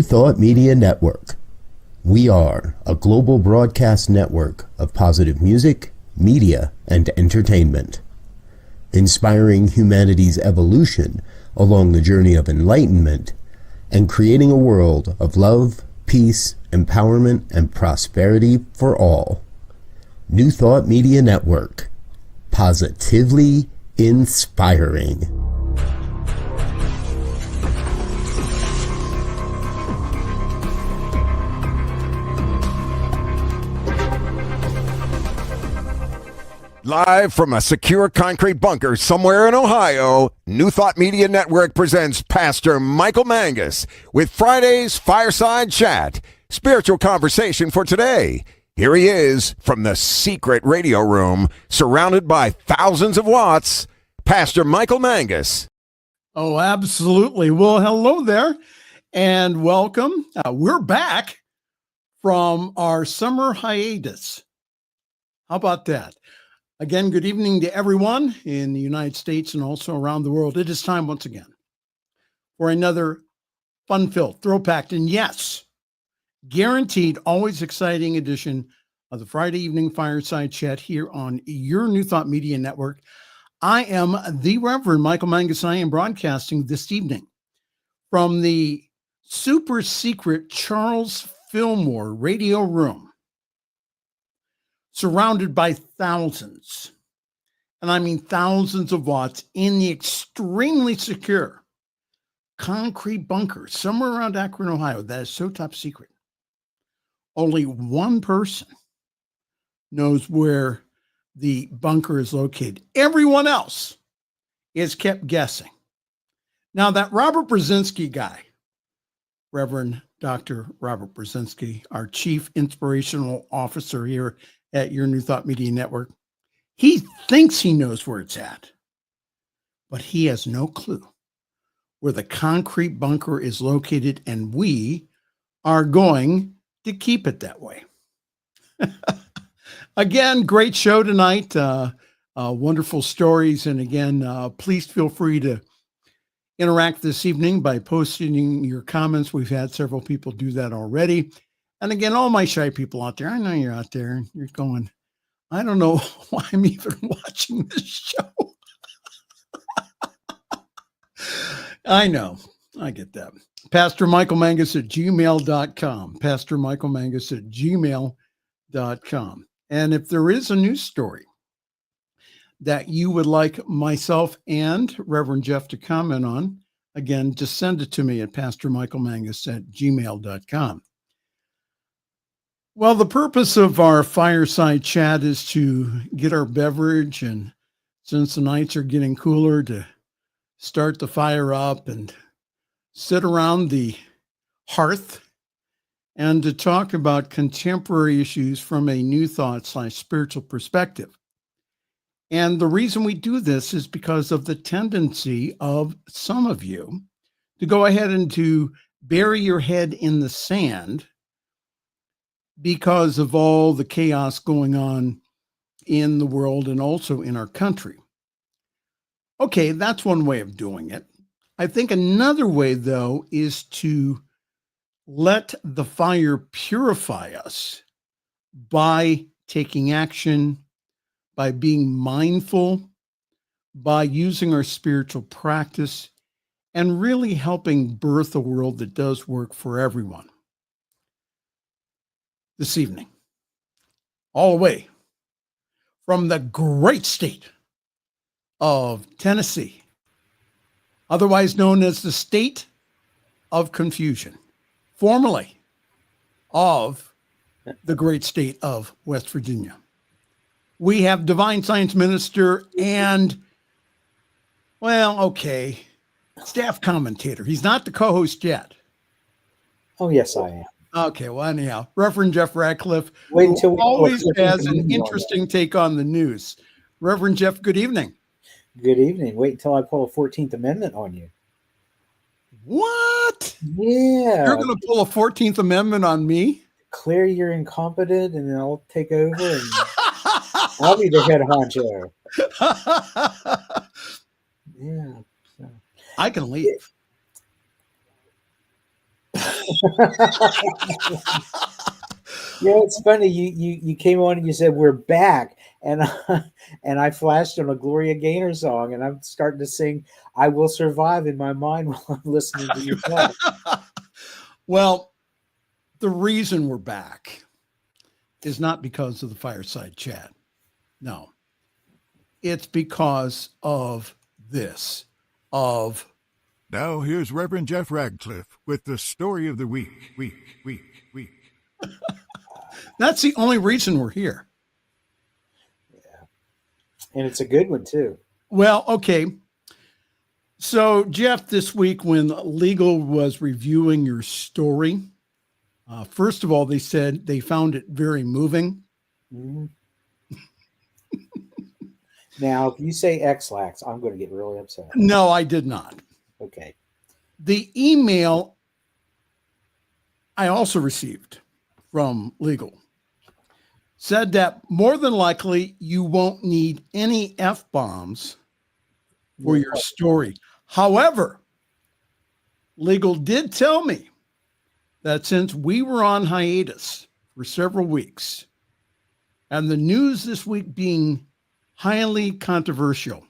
New Thought Media Network. We are a global broadcast network of positive music, media, and entertainment, inspiring humanity's evolution along the journey of enlightenment and creating a world of love, peace, empowerment, and prosperity for all. New Thought Media Network. Positively inspiring. Live from a secure concrete bunker somewhere in Ohio, New Thought Media Network presents Pastor Michael Mangus with Friday's Fireside Chat, spiritual conversation for today. Here he is from the secret radio room, surrounded by thousands of watts, Pastor Michael Mangus. Oh, absolutely. Well, hello there and welcome. We're back from our summer hiatus. How about that? Again, good evening to everyone in the United States and also around the world. It is time once again for another fun-filled, thrill-packed, and yes, guaranteed, always exciting edition of the Friday evening Fireside Chat here on your New Thought Media Network. I am the Reverend Michael Mangus. I am broadcasting this evening from the super secret Charles Fillmore radio room, surrounded by thousands, and I mean thousands of watts in the extremely secure concrete bunker somewhere around Akron, Ohio. That is so top secret. Only one person knows where the bunker is located. Everyone else is kept guessing. Now that Robert Brzezinski guy, Reverend Dr. Robert Brzezinski, our Chief Inspirational Officer here at your New Thought Media Network, he thinks he knows where it's at, but he has no clue where the concrete bunker is located, and we are going to keep it that way. Again, great show tonight. Wonderful stories. And again, please feel free to interact this evening by posting your comments. We've had several people do that already. And again, all my shy people out there, I know you're out there and you're going, I don't know why I'm even watching this show. I know. I get that. pastormichaelmangus at gmail.com. pastormichaelmangus at gmail.com. And if there is a news story that you would like myself and Reverend Jeff to comment on, again, just send it to me at pastormichaelmangus at gmail.com. Well, the purpose of our fireside chat is to get our beverage, and since the nights are getting cooler, to start the fire up and sit around the hearth and to talk about contemporary issues from a new thought / spiritual perspective. And the reason we do this is because of the tendency of some of you to go ahead and to bury your head in the sand because of all the chaos going on in the world and also in our country. Okay, that's one way of doing it. I think another way, though, is to let the fire purify us by taking action, by being mindful, by using our spiritual practice, and really helping birth a world that does work for everyone. This evening, all the way from the great state of Tennessee, otherwise known as the state of confusion, formerly of the great state of West Virginia, we have divine science minister and, well, okay, staff commentator. He's not the co-host yet. Oh, yes, I am. Okay, well, anyhow, Reverend Jeff Radcliff, Wait who until we always has an interesting take on the news. Reverend Jeff, good evening. Good evening. Wait until I pull a 14th Amendment on you. What? Yeah. You're going to pull a 14th Amendment on me? Declare you're incompetent, and then I'll take over, and I'll be the head honcho. Yeah. So. I can leave. Yeah, it's funny. You came on and you said we're back, and and I flashed on a Gloria Gaynor song, and I'm starting to sing "I Will Survive" in my mind while I'm listening to you talk. Well, the reason we're back is not because of the fireside chat. No, it's because of this. Now here's Reverend Jeff Radcliffe with the story of the week. That's the only reason we're here. And it's a good one too. Well, okay. So, Jeff, this week when legal was reviewing your story, first of all, they said they found it very moving. Mm-hmm. Now, if you say X-Lax, I'm going to get really upset. No, I did not. Okay. The email I also received from legal said that more than likely you won't need any F-bombs for your story. However, legal did tell me that since we were on hiatus for several weeks, and the news this week being highly controversial,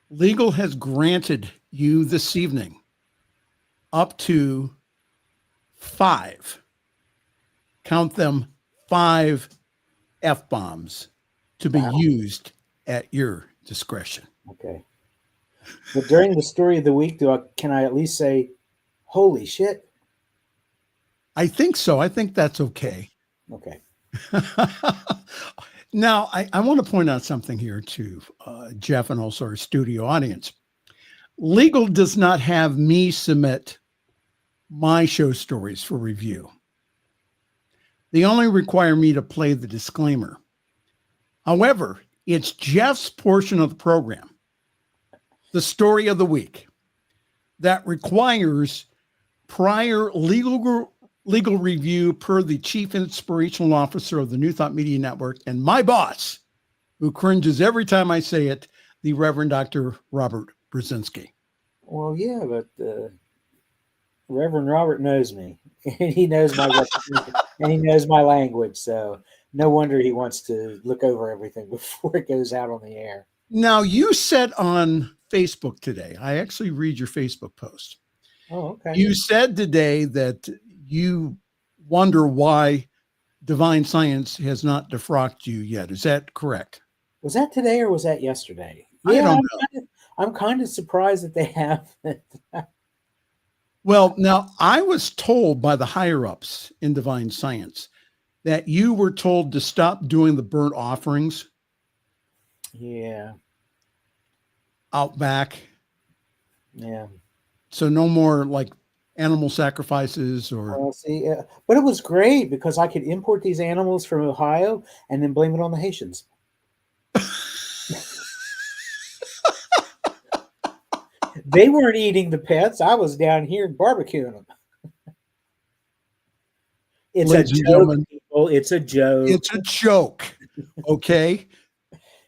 legal has granted you this evening up to 5, count them, 5 F-bombs to be used at your discretion. Okay. But during the story of the week, can I at least say, holy shit? I think so. I think that's okay. Okay. Now, I want to point out something here to Jeff and also our studio audience. Legal does not have me submit my show stories for review. They only require me to play the disclaimer. However, it's Jeff's portion of the program, the story of the week, that requires prior legal review per the Chief Inspirational Officer of the New Thought Media Network and my boss, who cringes every time I say it, the Reverend Dr. Robert Brzezinski. Well, yeah, but Reverend Robert knows me, and he knows my reputation, and he knows my language, so no wonder he wants to look over everything before it goes out on the air. Now, you said on Facebook today, I actually read your Facebook post. Oh, okay. You said today that you wonder why divine science has not defrocked you yet. Is that correct? Was that today or was that yesterday? I don't know. I'm kind of surprised that they have. Well, now I was told by the higher ups in divine science that you were told to stop doing the burnt offerings. Yeah. Out back. Yeah. So no more like animal sacrifices or. Well, see, but it was great because I could import these animals from Ohio and then blame it on the Haitians. They weren't eating the pets. I was down here barbecuing them. It's a joke, people. It's a joke. It's a joke. Okay.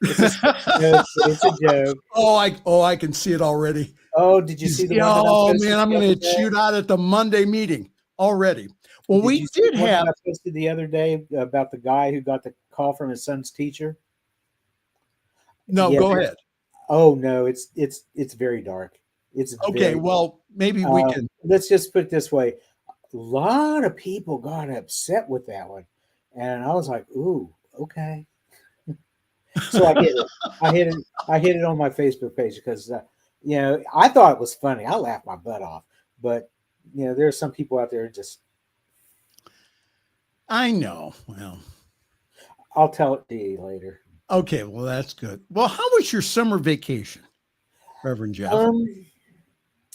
It's a joke. Oh, I can see it already. Oh, did you see the one? Oh man, I'm going to shoot out at the Monday meeting already. Well, we did have. I posted the other day about the guy who got the call from his son's teacher. No, yeah, go ahead. Oh no, it's very dark. It's okay. Well, maybe we can. Let's just put it this way: a lot of people got upset with that one, and I was like, "Ooh, okay." So I hit it on my Facebook page because I thought it was funny. I laughed my butt off, but there are some people out there just. I know. Well, I'll tell it to you later. Okay, well that's good. Well, how was your summer vacation, Reverend Jeff?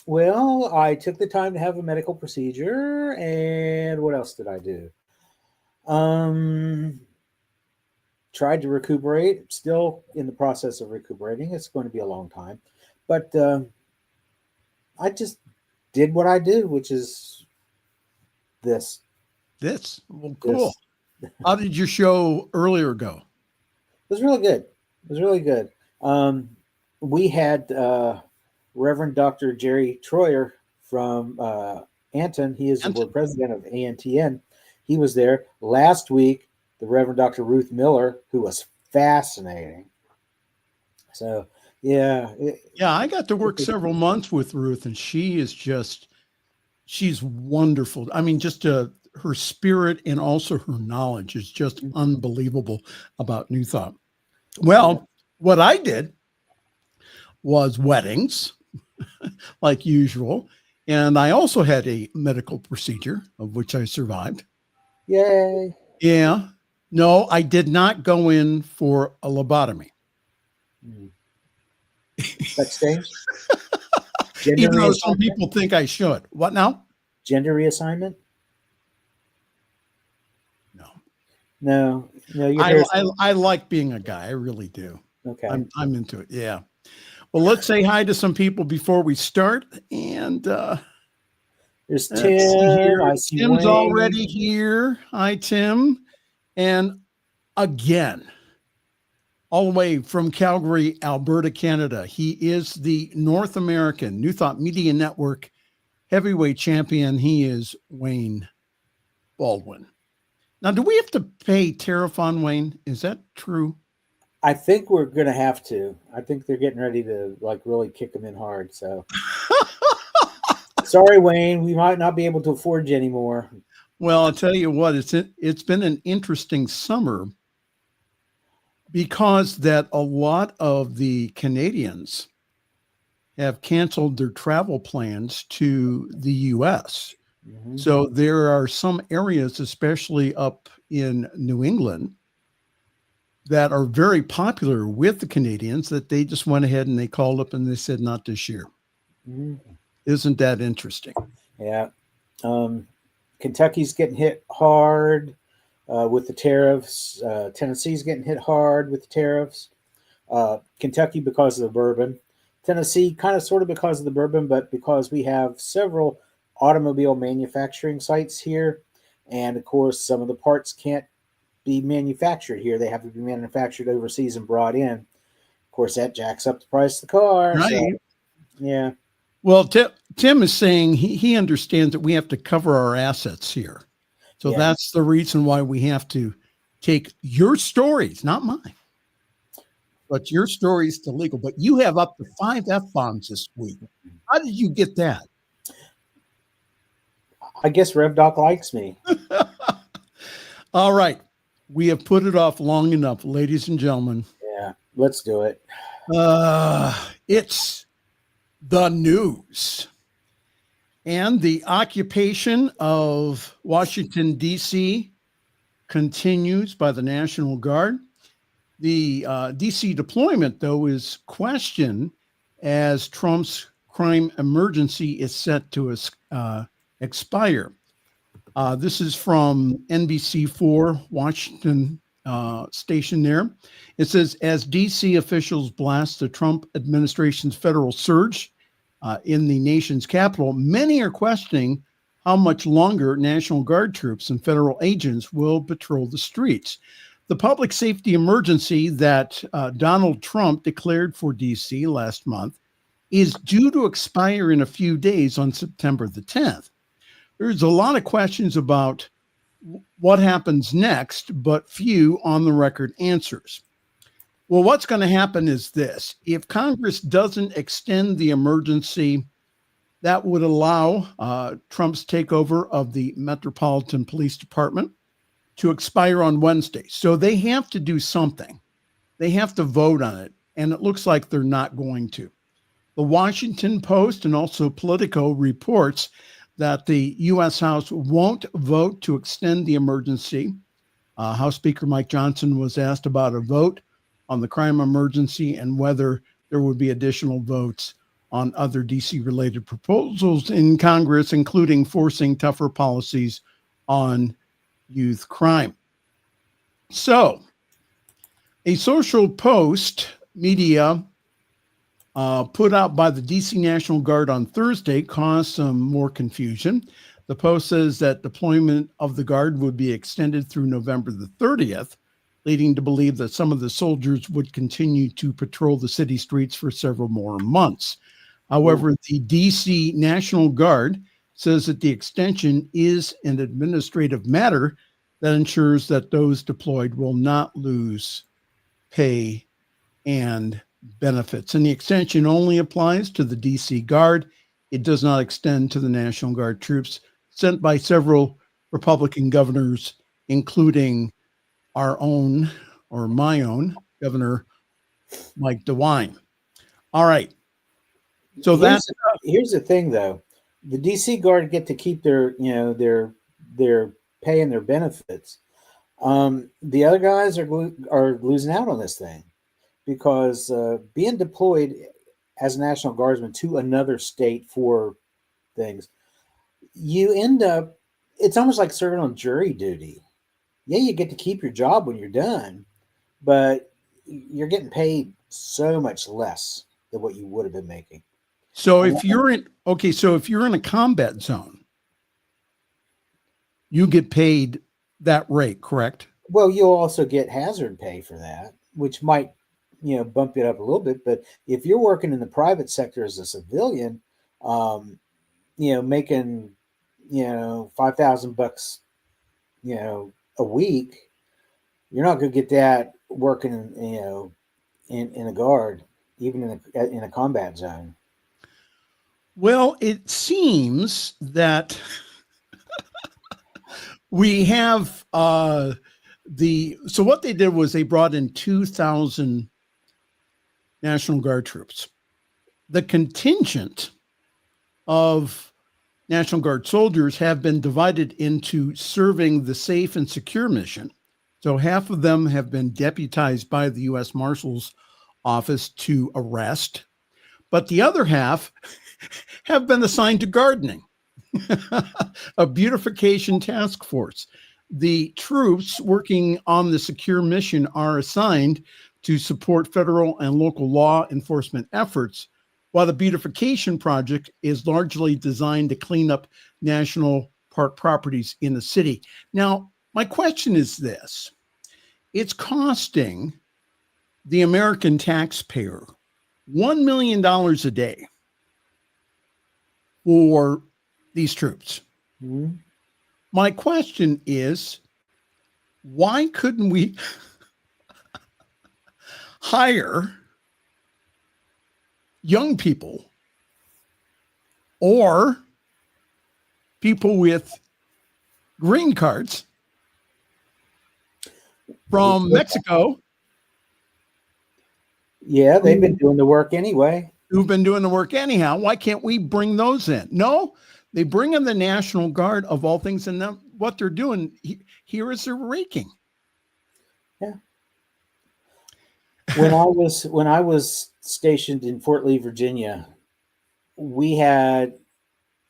Well, I took the time to have a medical procedure, and what else did I do? Tried to recuperate. Still in the process of recuperating. It's going to be a long time, but I just did what I do, which is this. Well, cool. How did your show earlier go? It was really good. It was really good. We had Reverend Dr. Jerry Troyer from Anton. He is the board president of ANTN. He was there last week. The Reverend Dr. Ruth Miller, who was fascinating. So, yeah. I got to work several months with Ruth, and she's wonderful. I mean, just her spirit and also her knowledge is just unbelievable about New Thought. Well, what I did was weddings, like usual. And I also had a medical procedure, of which I survived. Yay. Yeah. No, I did not go in for a lobotomy. Sex change? Even though some people think I should. What now? Gender reassignment? No. I like being a guy. I really do. Okay. I'm into it. Yeah. Well, let's say hi to some people before we start. And there's Tim. I see Tim's Wayne. already here. Hi, Tim. And again, all the way from Calgary, Alberta, Canada, he is the North American New Thought Media Network heavyweight champion. He is Wayne Baldwin. Now, do we have to pay tariff on Wayne? Is that true? I think we're going to have to. I think they're getting ready to really kick him in hard. So sorry, Wayne, we might not be able to afford you anymore. Well, I'll tell you what, it's been an interesting summer because that a lot of the Canadians have canceled their travel plans to the U.S. Mm-hmm. So there are some areas, especially up in New England, that are very popular with the Canadians that they just went ahead and they called up and they said, not this year. Mm-hmm. Isn't that interesting? Yeah. Kentucky's getting hit hard with the tariffs. Tennessee's getting hit hard with the tariffs. Kentucky because of the bourbon. Tennessee kind of sort of because of the bourbon, but because we have several automobile manufacturing sites here. And of course, some of the parts can't be manufactured here. They have to be manufactured overseas and brought in. Of course, that jacks up the price of the car. Right. So, yeah. Well, Tim is saying he understands that we have to cover our assets here. So that's the reason why we have to take your stories, not mine, but your stories to legal. But you have up to 5 F-bombs this week. How did you get that? I guess Rev Doc likes me. All right. We have put it off long enough, ladies and gentlemen. Yeah, let's do it. It's the news. And the occupation of Washington, D.C. continues by the National Guard. The D.C. deployment, though, is questioned as Trump's crime emergency is set to expire. This is from NBC4 Washington station there. It says, as D.C. officials blast the Trump administration's federal surge in the nation's capital, many are questioning how much longer National Guard troops and federal agents will patrol the streets. The public safety emergency that Donald Trump declared for D.C. last month is due to expire in a few days on September the 10th. There's a lot of questions about what happens next, but few on the record answers. Well, what's going to happen is this. If Congress doesn't extend the emergency, that would allow Trump's takeover of the Metropolitan Police Department to expire on Wednesday. So they have to do something. They have to vote on it, and it looks like they're not going to. The Washington Post and also Politico reports that the U.S. House won't vote to extend the emergency. House Speaker Mike Johnson was asked about a vote on the crime emergency and whether there would be additional votes on other D.C.-related proposals in Congress, including forcing tougher policies on youth crime. So, a social post media put out by the D.C. National Guard on Thursday caused some more confusion. The post says that deployment of the Guard would be extended through November the 30th, leading to believe that some of the soldiers would continue to patrol the city streets for several more months. However, the D.C. National Guard says that the extension is an administrative matter that ensures that those deployed will not lose pay and benefits. And the extension only applies to the DC Guard. It does not extend to the National Guard troops sent by several Republican governors, including our own, or my own, Governor Mike DeWine. All right. So here's the thing, though. The DC Guard get to keep their pay and their benefits. The other guys are losing out on this thing because being deployed as a National Guardsman to another state for things, you end up, it's almost like serving on jury duty. Yeah, you get to keep your job when you're done, but you're getting paid so much less than what you would have been making. So if you're in a combat zone, you get paid that rate, correct? Well, you'll also get hazard pay for that, which might, bump it up a little bit. But if you're working in the private sector as a civilian, making, $5,000, a week, you're not going to get that working, in a guard, even in a combat zone. Well, it seems that we have so what they did was they brought in 2,000 National Guard troops. The contingent of National Guard soldiers have been divided into serving the safe and secure mission. So half of them have been deputized by the U.S. Marshal's office to arrest, but the other half have been assigned to gardening, a beautification task force. The troops working on the secure mission are assigned to support federal and local law enforcement efforts, while the beautification project is largely designed to clean up national park properties in the city. Now, my question is this. It's costing the American taxpayer $1 million a day for these troops. Mm-hmm. My question is, why couldn't we hire young people or people with green cards from Mexico? Yeah, they've been doing the work anyway. Who've been doing the work anyhow. Why can't we bring those in? No, they bring in the National Guard of all things, and then what they're doing here is they're raking. Yeah. When I was stationed in Fort Lee, Virginia, it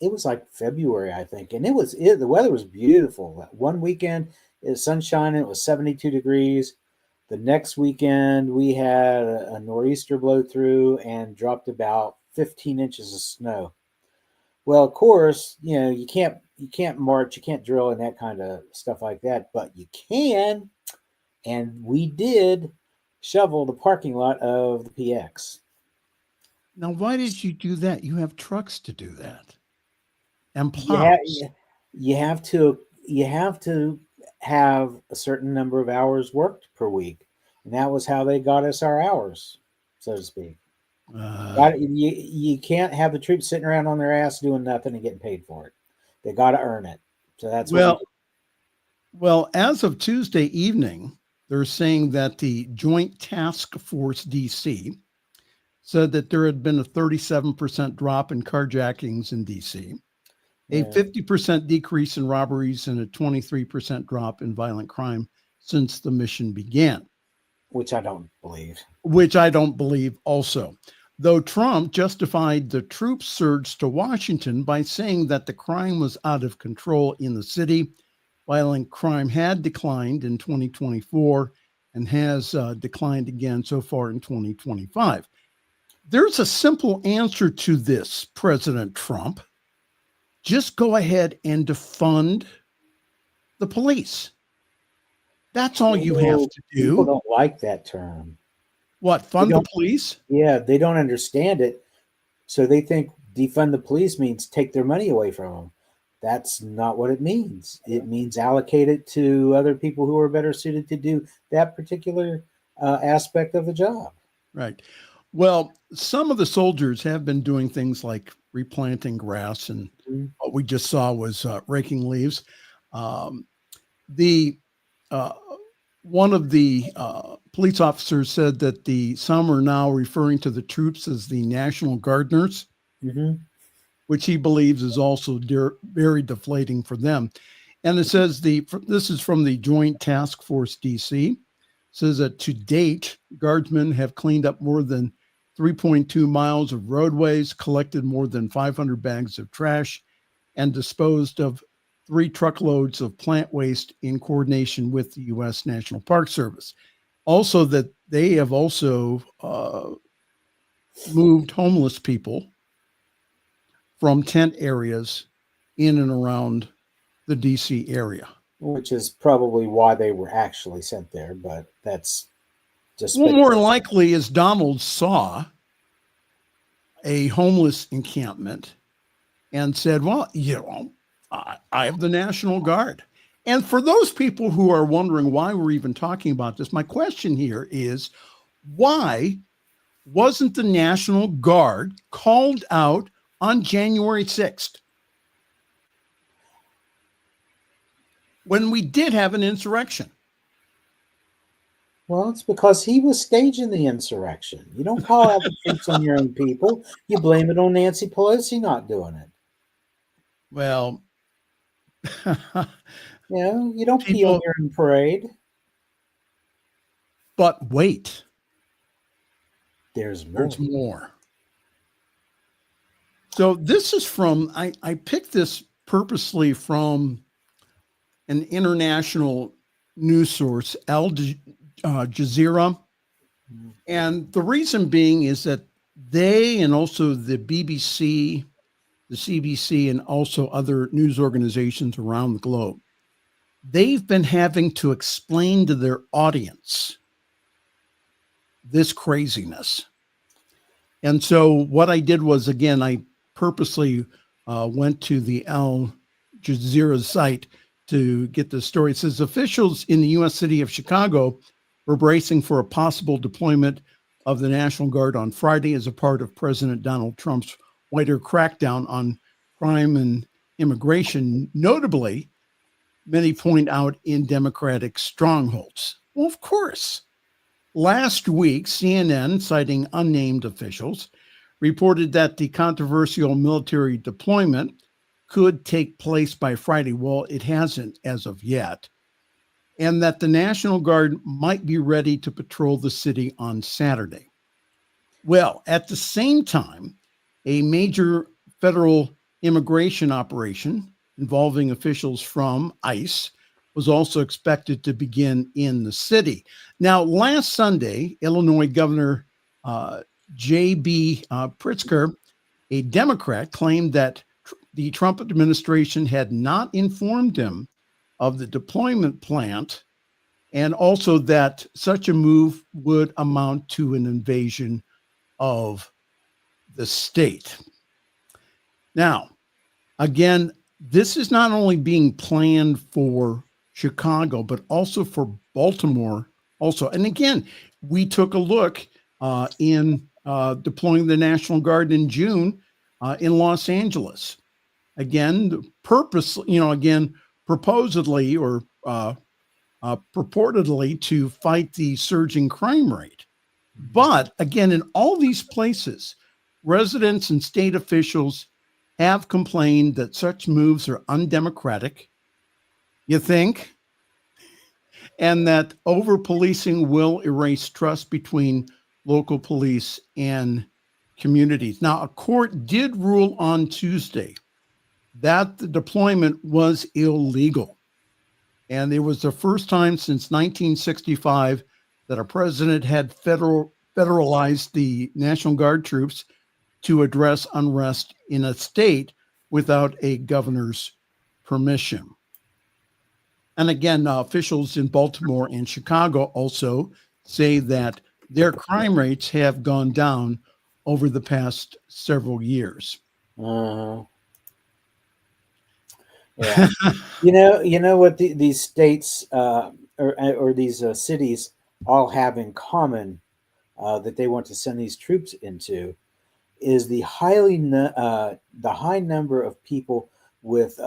was like February, I think, and the weather was beautiful. One weekend it was sunshine, it was 72 degrees. The next weekend we had a nor'easter blow through and dropped about 15 inches of snow. Well, of course, you can't march, you can't drill and that kind of stuff like that, but you can, and we did shovel the parking lot of the PX. Now, why did you do that? You have trucks to do that, and plows. You have to have a certain number of hours worked per week, and that was how they got us our hours, so to speak. You can't have the troops sitting around on their ass doing nothing and getting paid for it. They got to earn it. So that's well, as of Tuesday evening, they're saying that the Joint Task Force DC said that there had been a 37% drop in carjackings in DC, a 50% decrease in robberies, and a 23% drop in violent crime since the mission began. Which I don't believe. Which I don't believe also. Though Trump justified the troop surge to Washington by saying that the crime was out of control in the city, violent crime had declined in 2024 and has declined again so far in 2025. There's a simple answer to this, President Trump. Just go ahead and defund the police. That's all you have to do. People don't like that term. What, fund the police? Yeah, they don't understand it. So they think defund the police means take their money away from them. That's not what it means. It means allocate it to other people who are better suited to do that particular aspect of the job. Right. Well, some of the soldiers have been doing things like replanting grass, and what we just saw was raking leaves. The one of the police officers said that some are now referring to the troops as the National Gardeners, which he believes is also very deflating for them. And it says this is from the Joint Task Force DC. It says that to date, guardsmen have cleaned up more than 3.2 miles of roadways, collected more than 500 bags of trash, and disposed of 3 truckloads of plant waste in coordination with the U.S. National Park Service. Also, that they have also moved homeless people from tent areas in and around the D.C. area. Which is probably why they were actually sent there, but that's just... Well, more likely is Donald saw a homeless encampment and said, well, I have the National Guard. And for those people who are wondering why we're even talking about this, my question here is, why wasn't the National Guard called out on January 6th? When we did have an insurrection. Well, it's because he was staging the insurrection. You don't call out the troops on your own people. You blame it on Nancy Pelosi not doing it. Well, you don't pee on your own parade. But wait. There's more. So this is from, I picked this purposely from an international news source, Al Jazeera. And the reason being is that they, and also the BBC, the CBC, and also other news organizations around the globe, they've been having to explain to their audience this craziness. And so what I did was, again, I purposely went to the Al Jazeera site to get the story. It says officials in the U.S. city of Chicago were bracing for a possible deployment of the National Guard on Friday as a part of President Donald Trump's wider crackdown on crime and immigration, notably, many point out, in Democratic strongholds. Well, of course. Last week, CNN, citing unnamed officials, reported that the controversial military deployment could take place by Friday. Well, it hasn't as of yet. And that the National Guard might be ready to patrol the city on Saturday. Well, at the same time, a major federal immigration operation involving officials from ICE was also expected to begin in the city. Now, last Sunday, Illinois Governor J.B. Pritzker, a Democrat, claimed that the Trump administration had not informed him of the deployment plan, and also that such a move would amount to an invasion of the state. Now, again, this is not only being planned for Chicago, but also for Baltimore also. And again, we took a look in deploying the National Guard in June in Los Angeles. Again, proposedly or purportedly to fight the surging crime rate. But again, in all these places, residents and state officials have complained that such moves are undemocratic, you think, and that over-policing will erase trust between local police and communities. Now, a court did rule on Tuesday that the deployment was illegal. And it was the first time since 1965 that a president had federalized the National Guard troops to address unrest in a state without a governor's permission. And again, officials in Baltimore and Chicago also say that their crime rates have gone down over the past several years. Yeah. You know what these states or these cities all have in common that they want to send these troops into is the high number of people with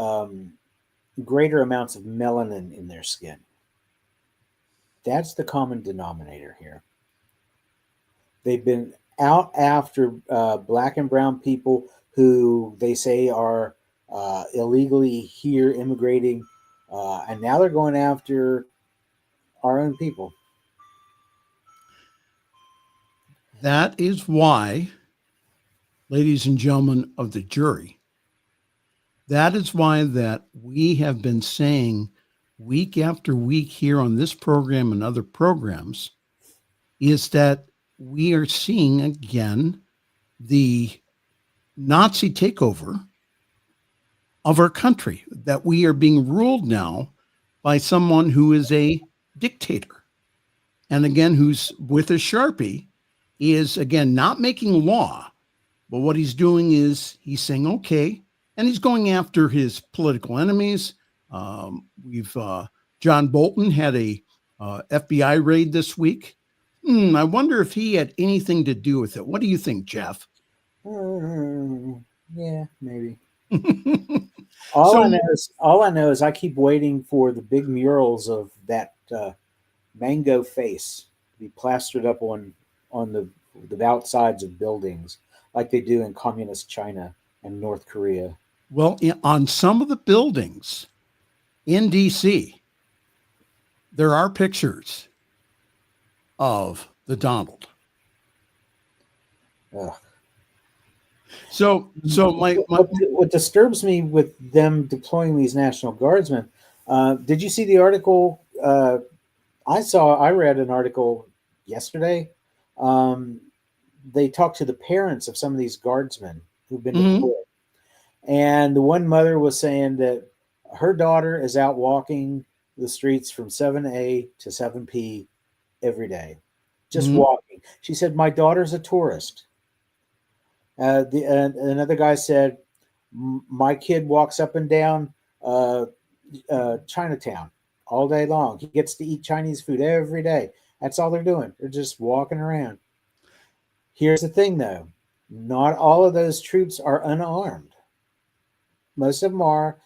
greater amounts of melanin in their skin. That's the common denominator here. They've been out after black and brown people who they say are illegally here immigrating, and now they're going after our own people. That is why, ladies and gentlemen of the jury, that is why that we have been saying week after week here on this program and other programs is that we are seeing again the Nazi takeover of our country, that we are being ruled now by someone who is a dictator. And again, who's with a Sharpie is again not making law, but what he's doing is he's saying, okay, and he's going after his political enemies. John Bolton had a FBI raid this week. I wonder if he had anything to do with it. What do you think, Jeff? Yeah, maybe. All I know is I keep waiting for the big murals of that mango face to be plastered up on the outsides of buildings, like they do in communist China and North Korea. Well, on some of the buildings in DC, there are pictures of the Donald. Ugh. So what disturbs me with them deploying these National Guardsmen? Did you see the article? I read an article yesterday. They talked to the parents of some of these guardsmen who've been deployed, and the one mother was saying that her daughter is out walking the streets from 7A to 7P every day, just walking. She said, "My daughter's a tourist." Another guy said, "My kid walks up and down Chinatown all day long. He gets to eat Chinese food every day. That's all they're doing. They're just walking around." Here's the thing, though. Not all of those troops are unarmed. Most of them are.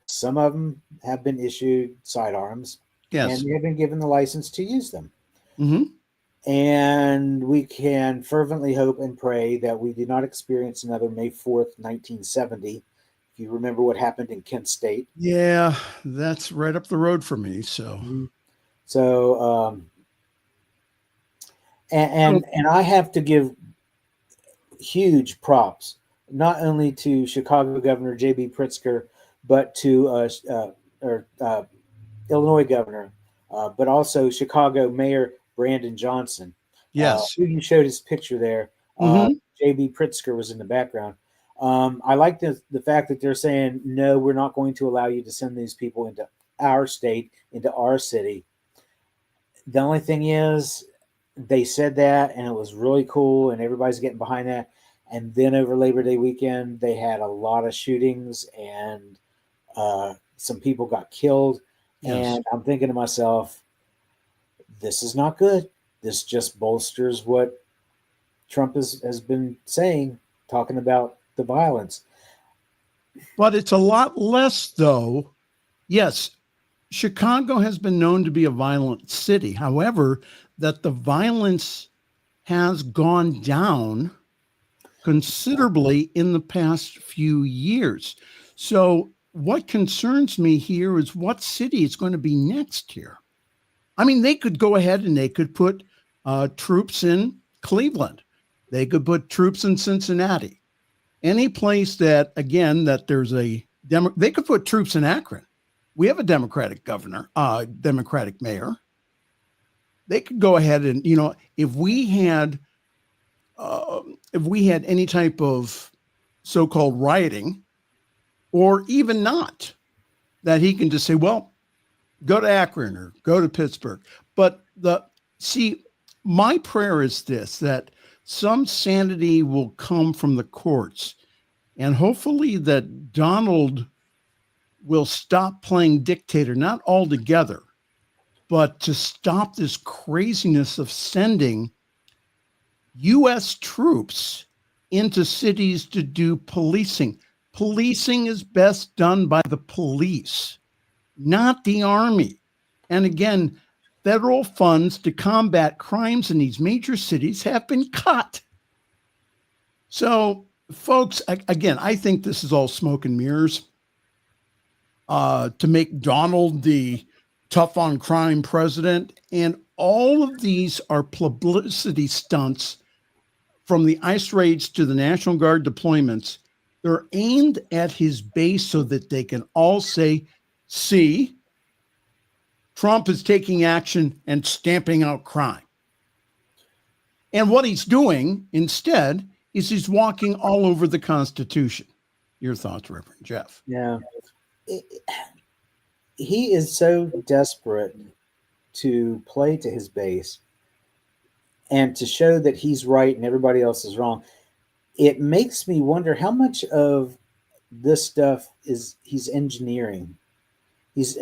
Some of them have been issued sidearms. Yes. And they have been given the license to use them. Mm-hmm. And we can fervently hope and pray that we do not experience another May 4th, 1970. If you remember what happened in Kent State. Yeah, that's right up the road for me. So, and I have to give huge props, not only to Chicago Governor J.B. Pritzker, but to Illinois Governor, but also Chicago Mayor Brandon Johnson. Yes. Who you showed his picture there. J.B. Pritzker was in the background. I like the fact that they're saying, no, we're not going to allow you to send these people into our state, into our city. The only thing is, they said that, and it was really cool, and everybody's getting behind that. And then over Labor Day weekend, they had a lot of shootings, and some people got killed. Yes. And I'm thinking to myself, this is not good. This just bolsters what Trump has been saying, talking about the violence. But it's a lot less, though. Yes, Chicago has been known to be a violent city. However, that the violence has gone down considerably in the past few years. So what concerns me here is what city is going to be next here. I mean, they could go ahead and they could put troops in Cleveland. They could put troops in Cincinnati. Any place that, again, that there's they could put troops in Akron. We have a Democratic governor, Democratic mayor. They could go ahead and, if we had any type of so-called rioting, or even not, that he can just say, well, go to Akron or go to Pittsburgh. But my prayer is this, that some sanity will come from the courts, and hopefully that Donald will stop playing dictator, not altogether, but to stop this craziness of sending U.S. troops into cities to do policing. Policing is best done by the police, not the army. And again, federal funds to combat crimes in these major cities have been cut. So, folks, again, I think this is all smoke and mirrors to make Donald the tough on crime president. And all of these are publicity stunts, from the ICE raids to the National Guard deployments. They're aimed at his base so that they can all say, see, Trump is taking action and stamping out crime. And what he's doing instead is he's walking all over the Constitution. Your thoughts, Reverend Jeff? Yeah. He is so desperate to play to his base and to show that he's right and everybody else is wrong. It makes me wonder how much of this stuff is he's engineering. He's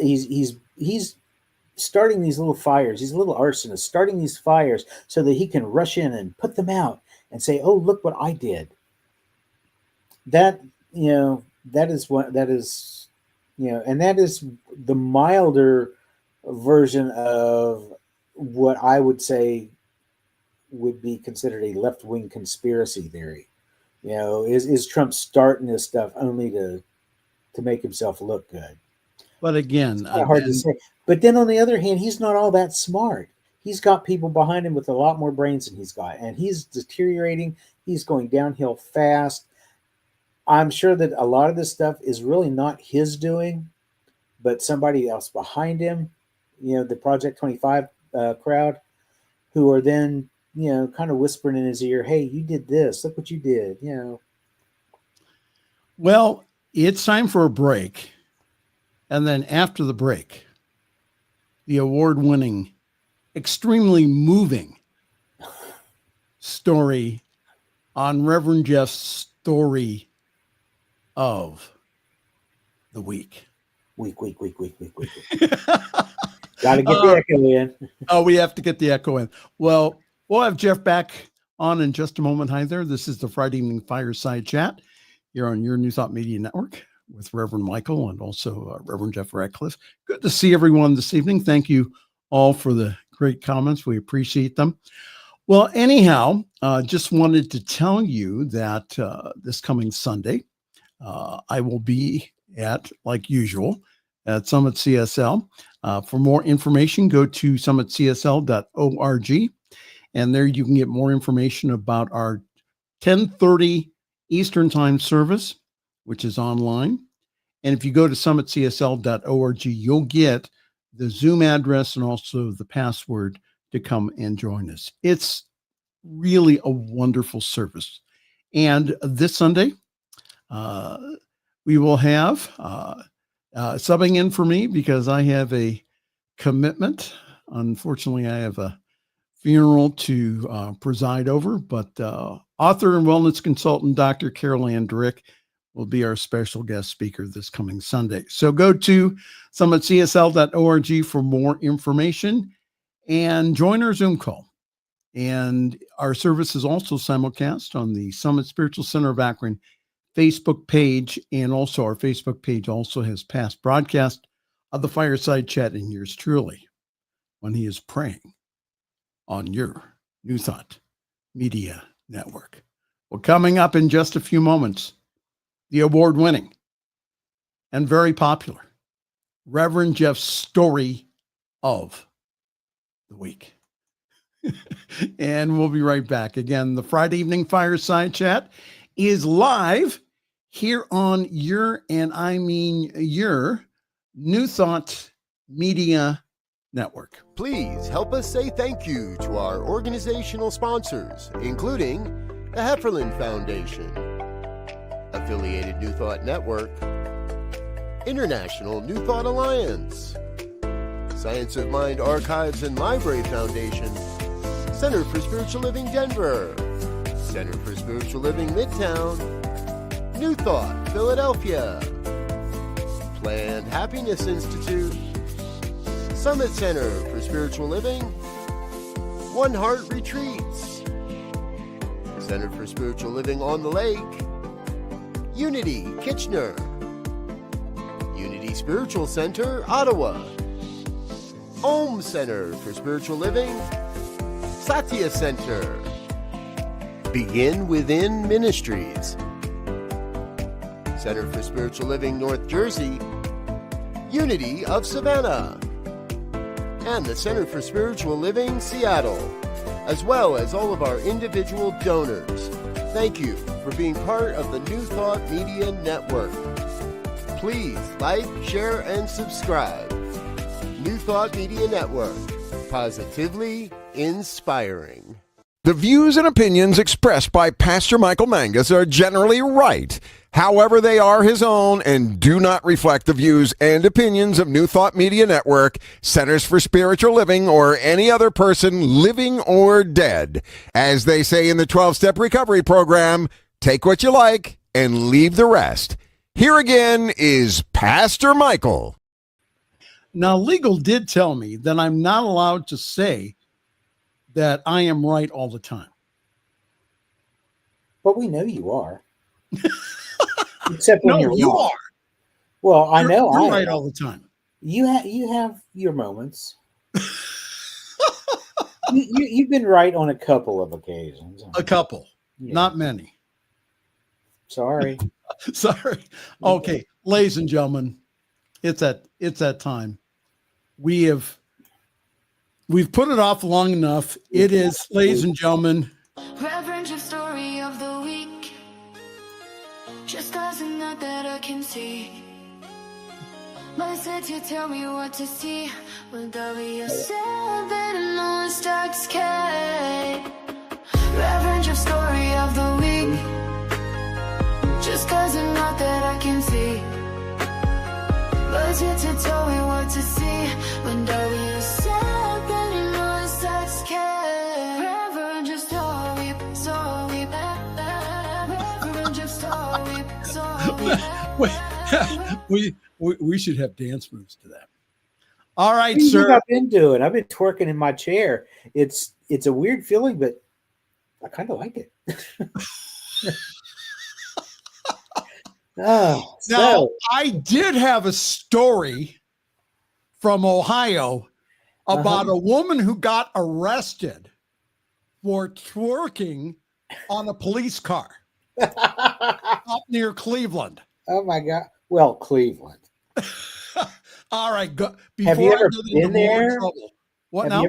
starting these little fires. He's a little arsonist, starting these fires so that he can rush in and put them out and say, "Oh, look what I did." That is and that is the milder version of what I would say would be considered a left-wing conspiracy theory. Is Trump starting this stuff only to make himself look good? But again, it's hard to say. But then on the other hand, he's not all that smart. He's got people behind him with a lot more brains than he's got, and he's deteriorating. He's going downhill fast. I'm sure that a lot of this stuff is really not his doing, but somebody else behind him, the Project 25 crowd, who are then, kind of whispering in his ear, "Hey, you did this. Look what you did." Well, it's time for a break. And then after the break, the award-winning, extremely moving story on Reverend Jeff's story of the week. Week. Gotta get the echo in. Oh, we have to get the echo in. Well, we'll have Jeff back on in just a moment. Hi there. This is the Friday Evening Fireside Chat here on your New Thought Media Network with Reverend Michael and also Reverend Jeff Radcliff. Good to see everyone this evening. Thank you all for the great comments. We appreciate them. Well, anyhow, just wanted to tell you that this coming Sunday, I will be like usual, at Summit CSL. For more information, go to summitcsl.org. And there you can get more information about our 10:30 Eastern Time service, which is online. And if you go to summitcsl.org, you'll get the Zoom address and also the password to come and join us. It's really a wonderful service. And this Sunday, we will have subbing in for me because I have a commitment. Unfortunately, I have a funeral to preside over, but author and wellness consultant, Dr. Carol Ann Drick, will be our special guest speaker this coming Sunday. So go to summitcsl.org for more information and join our Zoom call. And our service is also simulcast on the Summit Spiritual Center of Akron Facebook page, and also our Facebook page also has past broadcast of the Fireside Chat and yours truly when he is praying on your New Thought Media Network. Well, coming up in just a few moments, the award-winning and very popular Reverend Jeff's story of the week. And we'll be right back. Again, the Friday Evening Fireside Chat is live here on your New Thought Media Network. Please help us say thank you to our organizational sponsors, including the Hefferland Foundation, Affiliated New Thought Network, International New Thought Alliance, Science of Mind Archives and Library Foundation, Center for Spiritual Living Denver, Center for Spiritual Living Midtown, New Thought Philadelphia, Land Happiness Institute, Summit Center for Spiritual Living, One Heart Retreats, Center for Spiritual Living on the Lake, Unity Kitchener, Unity Spiritual Center, Ottawa, Om Center for Spiritual Living, Satya Center, Begin Within Ministries, Center for Spiritual Living, North Jersey, Unity of Savannah, and the Center for Spiritual Living, Seattle, as well as all of our individual donors. Thank you for being part of the New Thought Media Network. Please like, share, and subscribe. New Thought Media Network, positively inspiring. The views and opinions expressed by Pastor Michael Mangus are generally right. However, they are his own and do not reflect the views and opinions of New Thought Media Network, Centers for Spiritual Living, or any other person living or dead. As they say in the 12-Step Recovery Program, take what you like and leave the rest. Here again is Pastor Michael. Now, legal did tell me that I'm not allowed to say that I am right all the time. But we know you are. Except when No, you're you wrong. are. Well, I know You're I right am. all the time. You have your moments. You've been right on a couple of occasions. A couple, Yeah. not many. Sorry. Sorry. Okay, ladies and gentlemen, it's that time. We've put it off long enough. It is, ladies and gentlemen, Reverend Jeff story of the week. Just doesn't know that I can see. Listen to tell me what to see. When W7 and on starts K. Reverend Jeff story of the week. Just doesn't know that I can see. Listen to tell me what to see. When W7 and on starts K. Reverend Jeff story, Reverend Jeff story. we should have dance moves to that. All right, What sir. I've been doing. I've been twerking in my chair. It's a weird feeling, but I kind of like it. Now, So I did have a story from Ohio about a woman who got arrested for twerking on a police car up near Cleveland. oh my God. Well, Cleveland. All right, go, Have you before I ever get been into more there? trouble. What now?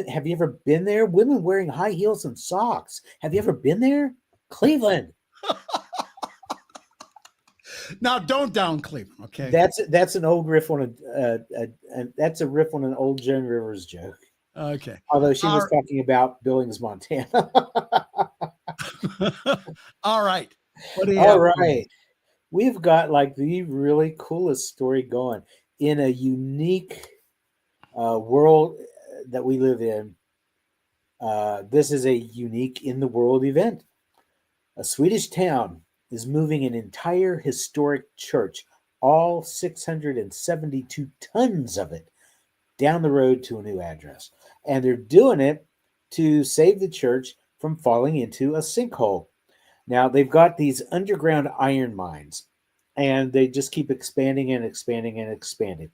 Have you ever been there? Women wearing high heels and socks. Have you ever been there? Cleveland. Now, don't down Cleveland, okay? That's an old riff on that's a riff on an old Joan Rivers joke. Okay. Although she was All talking about Billings, Montana. All right. What do you All have? right. We've got like the really coolest story going in a unique world that we live in. This is a unique in the world event. A Swedish town is moving an entire historic church, all 672 tons of it, down the road to a new address. And they're doing it to save the church from falling into a sinkhole. Now, they've got these underground iron mines, and they just keep expanding and expanding and expanding.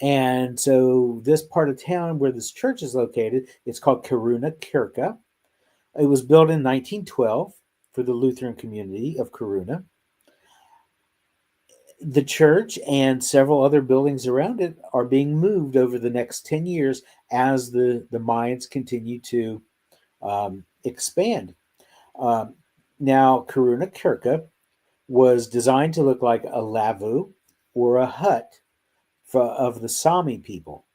And so this part of town where this church is located, it's called Kiruna Kirka. It was built in 1912 for the Lutheran community of Kiruna. The church and several other buildings around it are being moved over the next 10 years as the mines continue to expand. Now, Kiruna Kirka was designed to look like a lavu or a hut of the Sami people,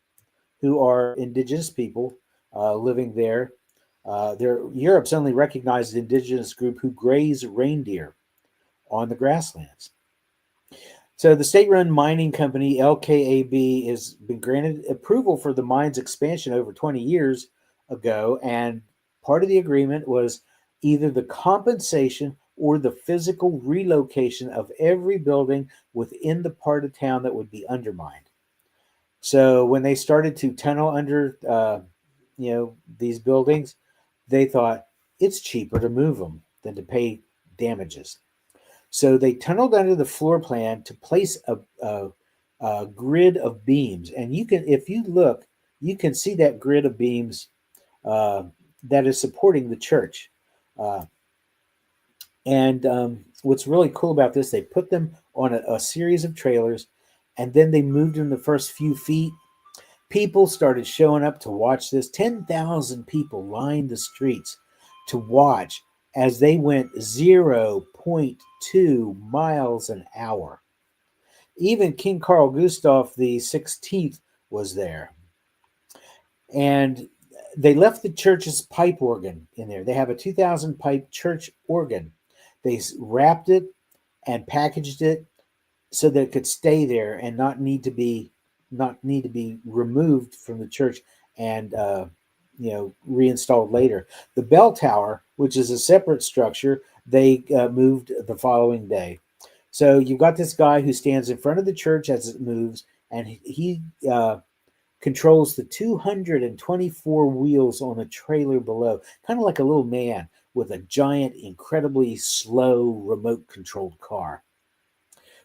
who are indigenous people living there. They're Europe's only recognized indigenous group who graze reindeer on the grasslands. So the state-run mining company LKAB has been granted approval for the mine's expansion over 20 years ago, and part of the agreement was either the compensation or the physical relocation of every building within the part of town that would be undermined. So when they started to tunnel under, these buildings, they thought it's cheaper to move them than to pay damages. So they tunneled under the floor plan to place a grid of beams, and if you look, you can see that grid of beams that is supporting the church. What's really cool about this, they put them on a series of trailers, and then they moved them the first few feet. People started showing up to watch this. 10,000 people lined the streets to watch as they went 0.2 miles an hour. Even King Carl Gustaf the 16th was there. And they left the church's pipe organ in there. They have a 2,000 pipe church organ. They wrapped it and packaged it so that it could stay there and not need to be removed from the church and reinstalled later. The bell tower, which is a separate structure, they moved the following day. So you've got this guy who stands in front of the church as it moves, and he controls the 224 wheels on a trailer below, kind of like a little man with a giant, incredibly slow remote-controlled car.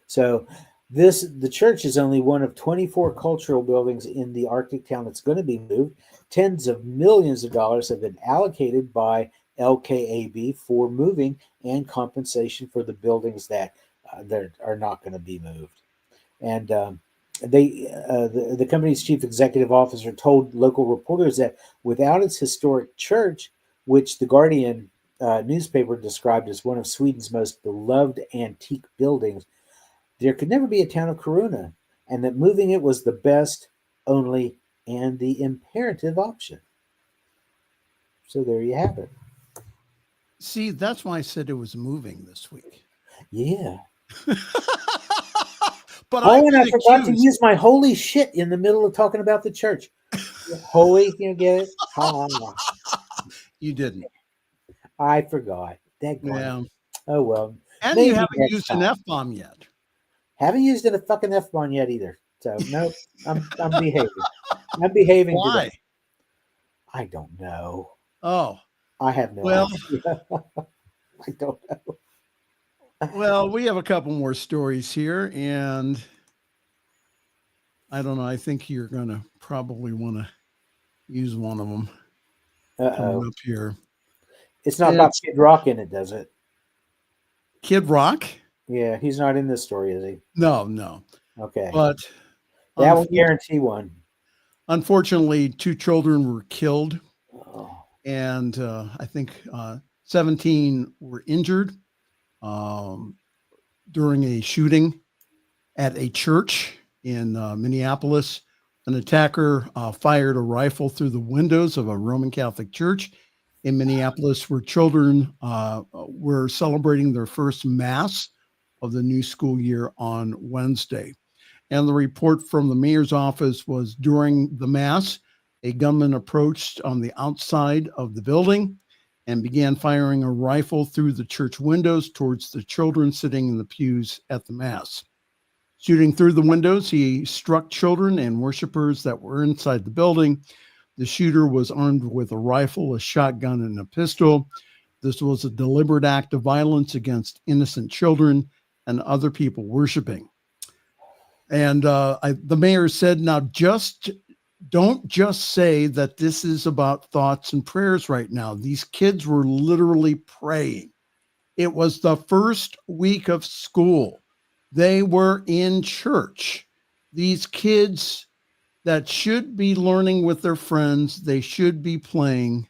So the church is only one of 24 cultural buildings in the Arctic town that's going to be moved. Tens of millions of dollars have been allocated by LKAB for moving and compensation for the buildings that are not going to be moved. And the company's chief executive officer told local reporters that without its historic church, which the Guardian newspaper described as one of Sweden's most beloved antique buildings, there could never be a town of Kiruna, and that moving it was the best, only, and the imperative option. So there you have it. See, that's why I said it was moving this week. Yeah. But I forgot to use my holy shit in the middle of talking about the church. Holy, you get it? You didn't. I forgot. Yeah. Oh, well. And you haven't used an F-bomb yet. Haven't used a fucking F-bomb yet either. So, no, I'm behaving. I'm behaving. Why? Today. I don't know. Oh. I have no idea. I don't know. Well, we have a couple more stories here, and I don't know. I think you're going to probably want to use one of them. Coming up here. It's not about Kid Rock in it, does it? Kid Rock? Yeah, he's not in this story, is he? No. Okay. But that will guarantee one. Unfortunately, 2 children were killed, and I think 17 were injured during a shooting at a church in Minneapolis. An attacker fired a rifle through the windows of a Roman Catholic church in Minneapolis, where children were celebrating their first Mass of the new school year on Wednesday. And the report from the mayor's office was during the Mass, a gunman approached on the outside of the building and began firing a rifle through the church windows towards the children sitting in the pews at the Mass. Shooting through the windows, he struck children and worshipers that were inside the building. The shooter was armed with a rifle, a shotgun, and a pistol. This was a deliberate act of violence against innocent children and other people worshiping. And the mayor said, now don't just say that this is about thoughts and prayers right now. These kids were literally praying. It was the first week of school. They were in church. These kids that should be learning with their friends, they should be playing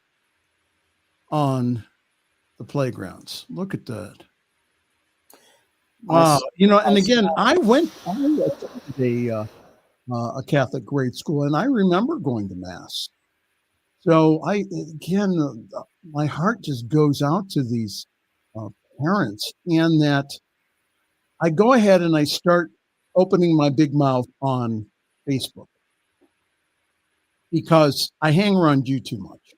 on the playgrounds. Look at that. Wow. And again, I went to a Catholic grade school, and I remember going to Mass. So my heart just goes out to these parents, and that I go ahead and I start opening my big mouth on Facebook because I hang around you too much.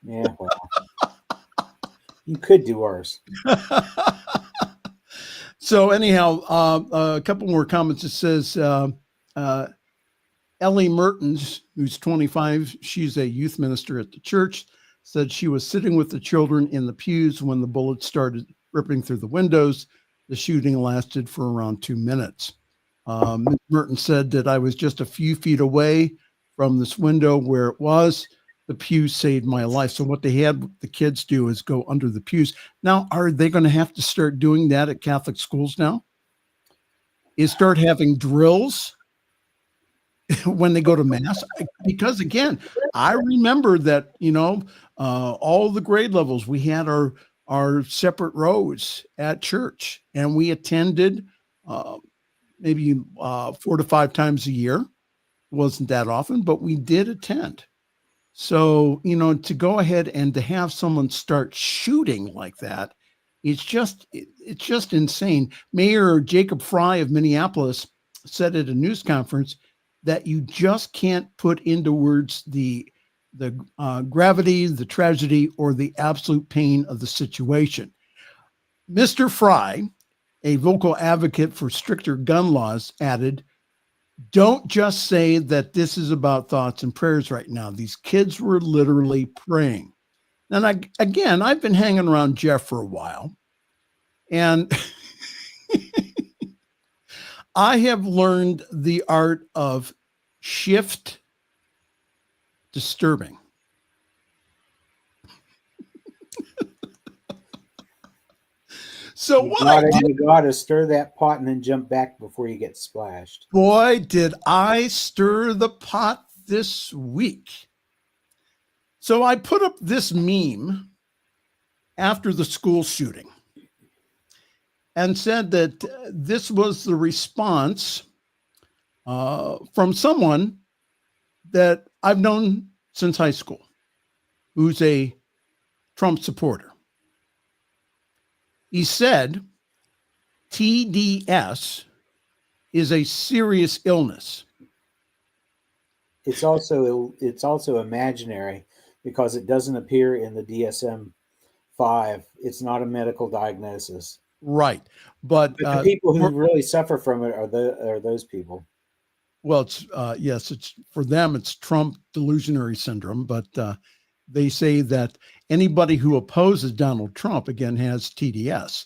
Yeah. Well. You could do worse. So anyhow, a couple more comments. It says Ellie Mertens, who's 25, she's a youth minister at the church, said she was sitting with the children in the pews when the bullets started ripping through the windows. The shooting lasted for around 2 minutes. Ms. Mertens said that I was just a few feet away from this window where it was. The pews saved my life. So what they had the kids do is go under the pews. Now, are they going to have to start doing that at Catholic schools now? Is start having drills when they go to mass? Because again, I remember that, all the grade levels, we had our separate rows at church, and we attended maybe 4 to 5 times a year. Wasn't that often, but we did attend. So, to go ahead and to have someone start shooting like that, it's just insane. Mayor Jacob Fry of Minneapolis said at a news conference that you just can't put into words the gravity, the tragedy, or the absolute pain of the situation. Mr. Fry, a vocal advocate for stricter gun laws, added, "Don't just say that this is about thoughts and prayers right now. These kids were literally praying." And I've been hanging around Jeff for a while, and I have learned the art of shift disturbing. So you got to stir that pot and then jump back before you get splashed. Boy, did I stir the pot this week. So I put up this meme after the school shooting and said that this was the response from someone that I've known since high school, who's a Trump supporter. He said, TDS is a serious illness. It's also imaginary because it doesn't appear in the DSM-5. It's not a medical diagnosis. Right. But the people who really suffer from it are those people. Well, it's yes, it's for them, it's Trump delusionary syndrome, but they say that anybody who opposes Donald Trump, again, has TDS,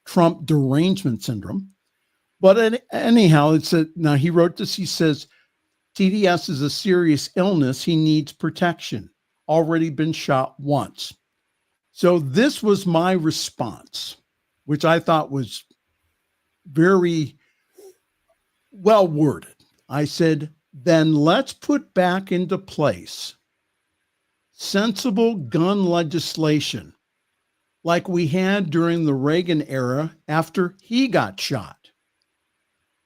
Trump derangement syndrome. But anyhow, now he wrote this, he says, TDS is a serious illness. He needs protection. Already been shot once. So this was my response, which I thought was very well worded. I said, then let's put back into place sensible gun legislation like we had during the Reagan era after he got shot.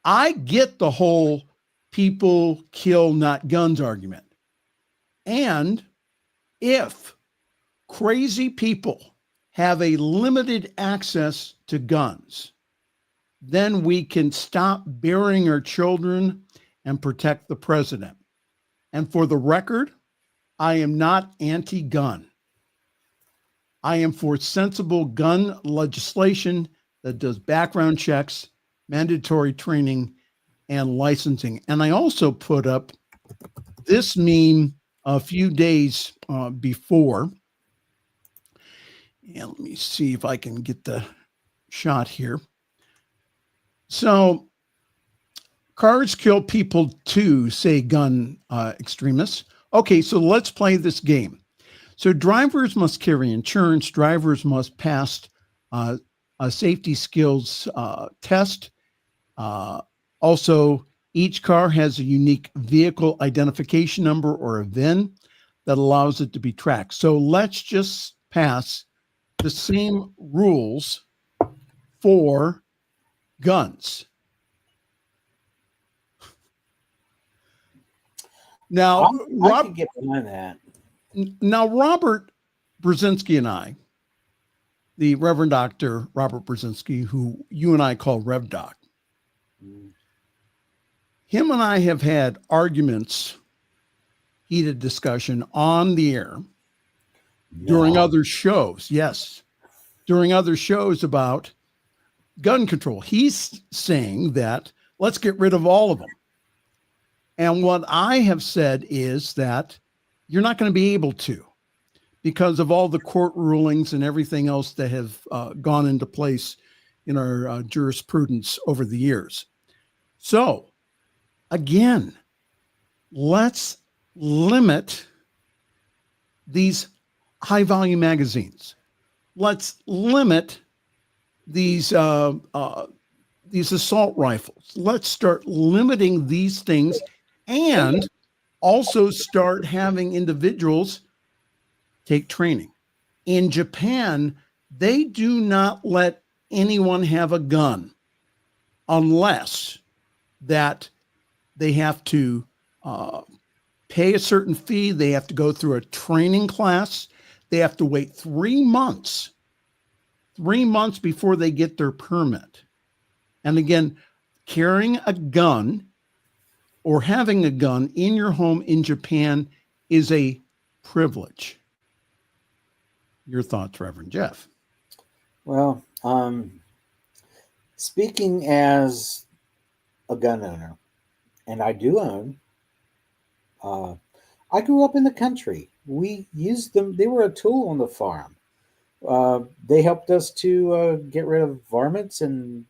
I get the whole people kill, not guns argument. And if crazy people have a limited access to guns, then we can stop burying our children and protect the president. And for the record, I am not anti-gun. I am for sensible gun legislation that does background checks, mandatory training, and licensing. And I also put up this meme a few days before. And let me see if I can get the shot here. So, cars kill people too, say gun extremists. Okay, so let's play this game. So drivers must carry insurance. Drivers must pass a safety skills test. Also, each car has a unique vehicle identification number or a VIN that allows it to be tracked. So let's just pass the same rules for guns. Now, I can get behind that. Now, Robert Brzezinski and I, the Reverend Dr. Robert Brzezinski, who you and I call Rev Doc, him and I have had arguments, heated discussion on the air during No. other shows. Yes. During other shows about gun control. He's saying that let's get rid of all of them. And what I have said is that you're not going to be able to, because of all the court rulings and everything else that have gone into place in our jurisprudence over the years. So, again, let's limit these high volume magazines. Let's limit these assault rifles. Let's start limiting these things, and also start having individuals take training. In Japan, they do not let anyone have a gun unless that they have to pay a certain fee. They have to go through a training class. They have to wait 3 months before they get their permit. And again, carrying a gun or having a gun in your home in Japan is a privilege. Your thoughts, Reverend Jeff? Well, speaking as a gun owner, and I do own, I grew up in the country. We used them. They were a tool on the farm. They helped us to get rid of varmints and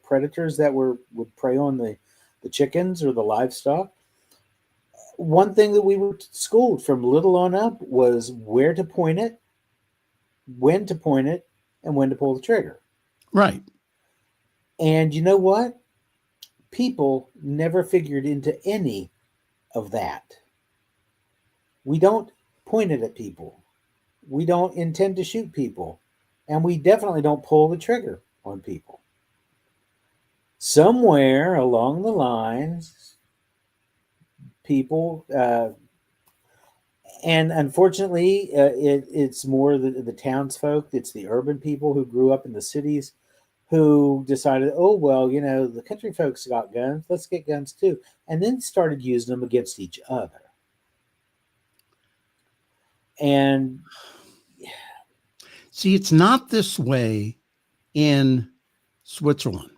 predators that would prey on the chickens or the livestock. One thing that we were schooled from little on up was where to point it, when to point it, and when to pull the trigger. Right. And you know what? People never figured into any of that. We don't point it at people. We don't intend to shoot people. And we definitely don't pull the trigger on people. Somewhere along the lines, people, and unfortunately, it's more the townsfolk, it's the urban people who grew up in the cities who decided, oh, well, the country folks got guns, let's get guns too. And then started using them against each other. And see, it's not this way in Switzerland.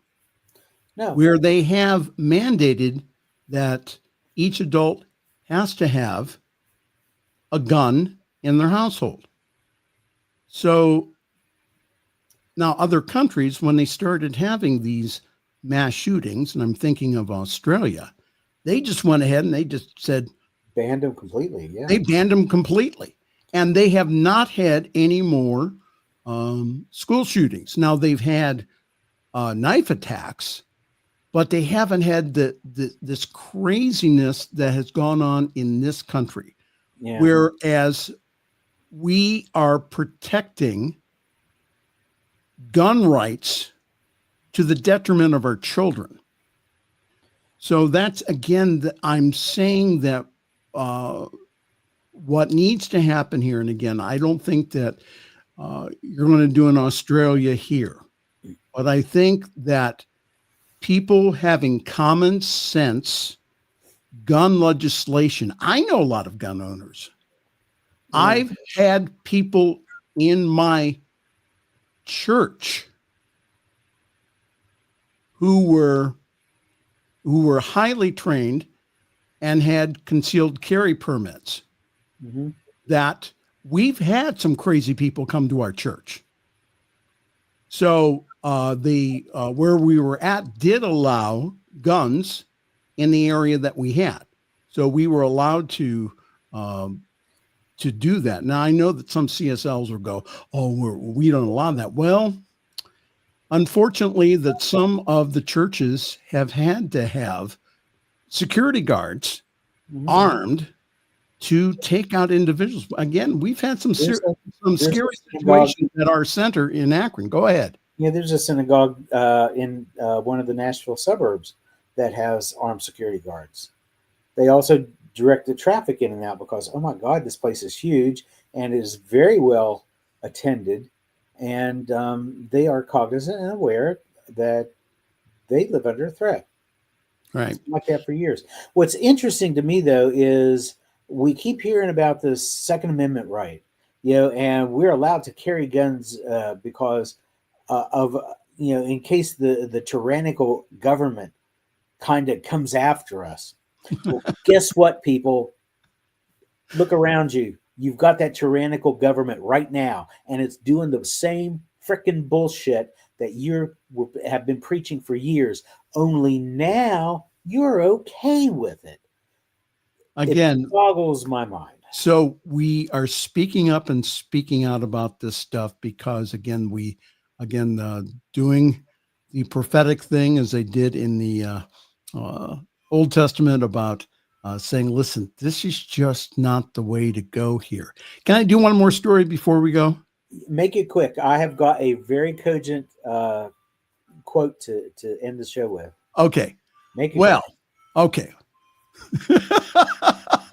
No. Where they have mandated that each adult has to have a gun in their household. So now other countries, when they started having these mass shootings, and I'm thinking of Australia, they just went ahead and they just said, banned them completely. Yeah. They banned them completely. And they have not had any more school shootings. Now they've had knife attacks, but they haven't had this craziness that has gone on in this country. Yeah. Whereas we are protecting gun rights to the detriment of our children. So that's, again, I'm saying that what needs to happen here, and again, I don't think that you're going to do in Australia here, but I think that people having common sense gun legislation. I know a lot of gun owners. Yeah. I've had people in my church who were highly trained and had concealed carry permits. Mm-hmm. That we've had some crazy people come to our church. So where we were at did allow guns in the area that we had. So we were allowed to do that. Now I know that some CSLs will go, oh, we don't allow that. Well, unfortunately, that some of the churches have had to have security guards armed to take out individuals. Again, we've had some scary situations at our center in Akron. Go ahead. Yeah, there's a synagogue in one of the Nashville suburbs that has armed security guards. They also direct the traffic in and out because, oh my God, this place is huge and is very well attended. And they are cognizant and aware that they live under a threat. Right. It's been like that for years. What's interesting to me, though, is we keep hearing about this Second Amendment right. and we're allowed to carry guns because of in case the tyrannical government kind of comes after us. Well, guess what, people? Look around you. You've got that tyrannical government right now, and it's doing the same freaking bullshit that have been preaching for years. Only now you're okay with it. Again, it boggles my mind. So we are speaking up and speaking out about this stuff because, again, doing the prophetic thing as they did in the Old Testament about saying, listen, this is just not the way to go here. Can I do one more story before we go? Make it quick. I have got a very cogent quote to end the show with. Okay. Make it well, quick. Okay.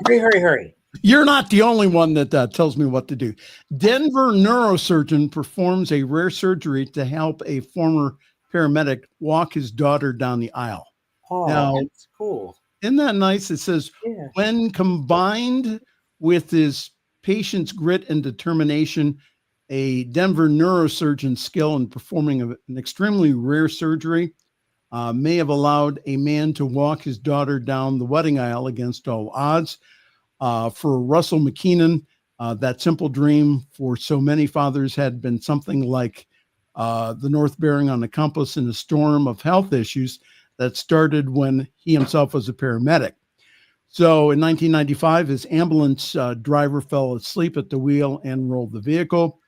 Hurry. You're not the only one that tells me what to do. Denver neurosurgeon performs a rare surgery to help a former paramedic walk his daughter down the aisle. Oh, now, that's cool. Isn't that nice? It says, when combined with his patient's grit and determination, a Denver neurosurgeon's skill in performing an extremely rare surgery may have allowed a man to walk his daughter down the wedding aisle against all odds. For Russell McKeenan, that simple dream for so many fathers had been something like the north bearing on the compass in a storm of health issues that started when he himself was a paramedic. So in 1995, his ambulance driver fell asleep at the wheel and rolled the vehicle,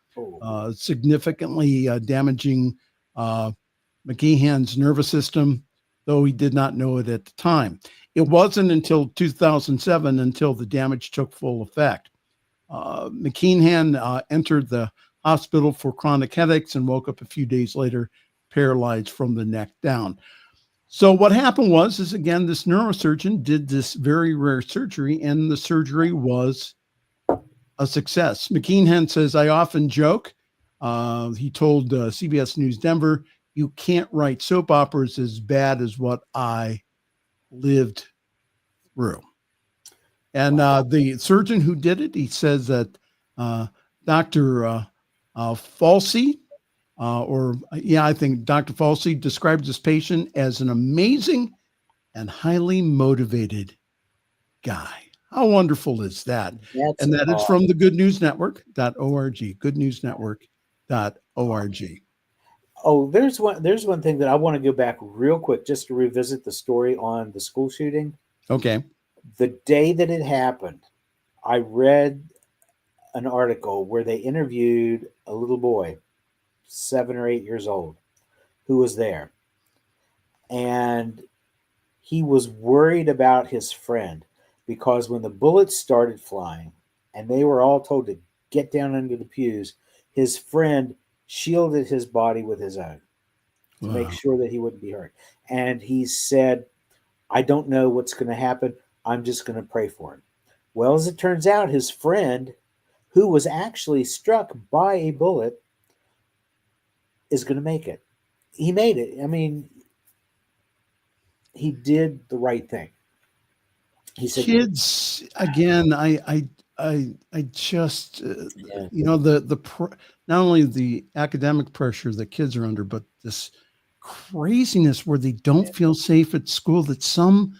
significantly damaging McKeehan's nervous system, though he did not know it at the time. It wasn't until 2007 until the damage took full effect. McKeehan entered the hospital for chronic headaches and woke up a few days later, paralyzed from the neck down. So what happened was again, this neurosurgeon did this very rare surgery, and the surgery was a success. McKeehan says, I often joke, he told CBS News Denver, you can't write soap operas as bad as what I lived through. And the surgeon who did it, he says that Dr. Falsey, I think Dr. Falsey described this patient as an amazing and highly motivated guy. How wonderful is that? And that is from the goodnewsnetwork.org, goodnewsnetwork.org. Oh, there's one thing that I want to go back real quick just to revisit the story on the school shooting. Okay. The day that it happened, I read an article where they interviewed a little boy, 7 or 8 years old, who was there. And he was worried about his friend because when the bullets started flying and they were all told to get down under the pews, his friend shielded his body with his own to make sure that he wouldn't be hurt. And he said, I don't know what's going to happen. I'm just going to pray for him. Well, as it turns out, his friend, who was actually struck by a bullet, is going to make it. He made it. I mean, he did the right thing. He said, kids, again, I just, not only the academic pressure that kids are under, but this craziness where they don't feel safe at school, that some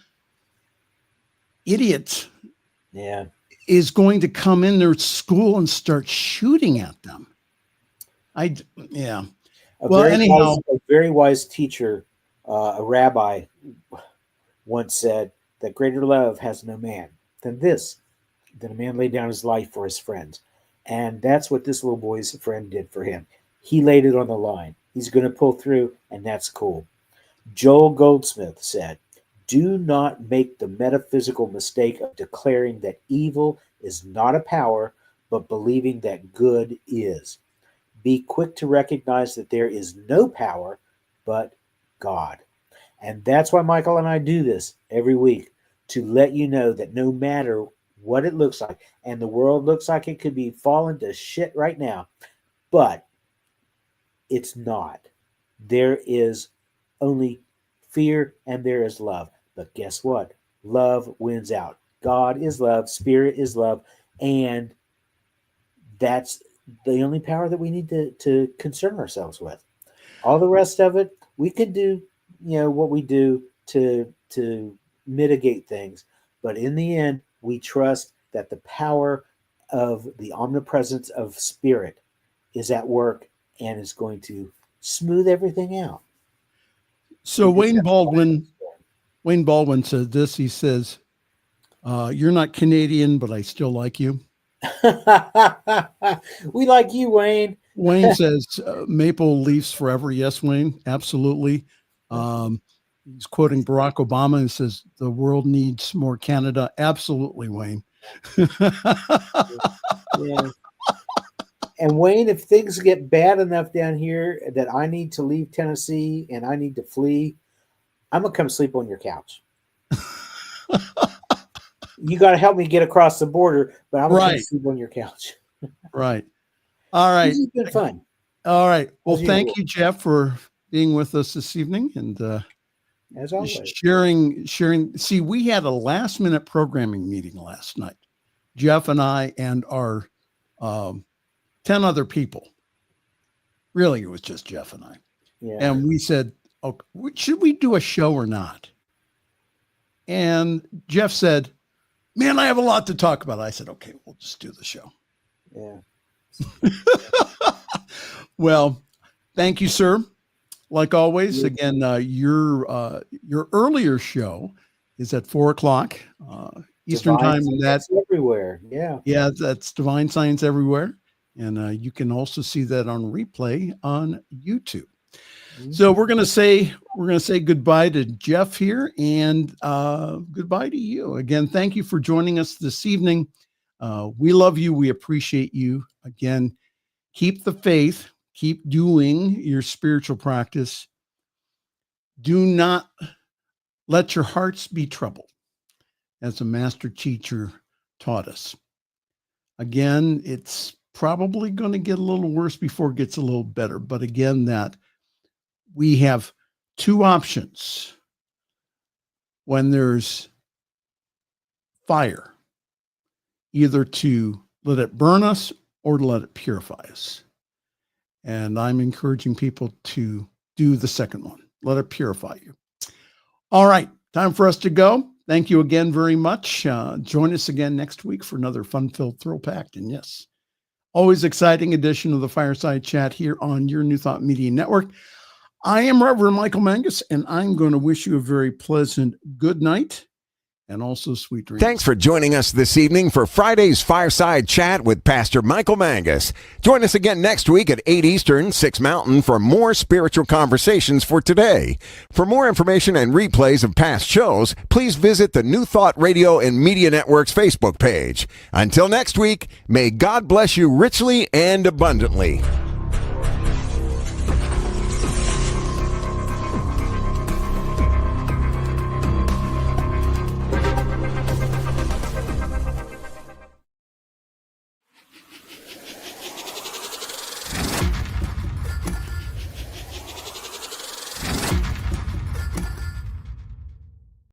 idiot is going to come in their school and start shooting at them. A very wise teacher, a rabbi, once said that greater love has no man than a man laid down his life for his friends. And that's what this little boy's friend did for him. He laid it on the line. He's going to pull through, and that's cool. Joel Goldsmith said, do not make the metaphysical mistake of declaring that evil is not a power, but believing that good is. Be quick to recognize that there is no power but God. And that's why Michael and I do this every week, to let you know that no matter what it looks like, and the world looks like it could be falling to shit right now, but it's not. There is only fear and there is love. But guess what? Love wins out. God is love, Spirit is love, and that's the only power that we need to concern ourselves with. All the rest of it, we can do, what we do to mitigate things. But in the end, we trust that the power of the omnipresence of spirit is at work and is going to smooth everything out. So Wayne Baldwin said this. He says, "You're not Canadian, but I still like you." We like you, Wayne. Wayne says, "Maple Leafs forever." Yes, Wayne, absolutely. He's quoting Barack Obama and says, "The world needs more Canada." Absolutely, Wayne. Yeah. And Wayne, if things get bad enough down here that I need to leave Tennessee and I need to flee, I'm going to come sleep on your couch. You got to help me get across the border, but I'm going to sleep on your couch. Right. All right. This has been fun. All right. Well, thank you, Jeff, for being with us this evening and as always sharing. See, we had a last minute programming meeting last night. Jeff and I and our 10 other people. Really, it was just Jeff and I. Yeah. And we said, "Okay, should we do a show or not?" And Jeff said, "Man, I have a lot to talk about." I said, "Okay, we'll just do the show." Yeah. Well, thank you, sir. Like always, again, your earlier show is at 4:00 Eastern time. And that's everywhere. Yeah. That's Divine Science Everywhere. And you can also see that on replay on YouTube. Mm-hmm. So we're gonna say goodbye to Jeff here, and goodbye to you again. Thank you for joining us this evening. We love you. We appreciate you. Again, keep the faith. Keep doing your spiritual practice. Do not let your hearts be troubled, as a master teacher taught us. Again, it's probably going to get a little worse before it gets a little better. But again, that we have two options when there's fire, either to let it burn us or to let it purify us. And I'm encouraging people to do the second one. Let it purify you. All right, time for us to go. Thank you again very much. Join us again next week for another fun-filled, thrill-packed, and yes, always exciting edition of the Fireside Chat here on your New Thought Media Network. I am Reverend Michael Mangus, and I'm going to wish you a very pleasant good night and also sweet dreams. Thanks for joining us this evening for Friday's Fireside Chat with Pastor Michael Mangus. Join us again next week at 8 Eastern, 6 Mountain for more spiritual conversations for today. For more information and replays of past shows, please visit the New Thought Radio and Media Network's Facebook page. Until next week, may God bless you richly and abundantly.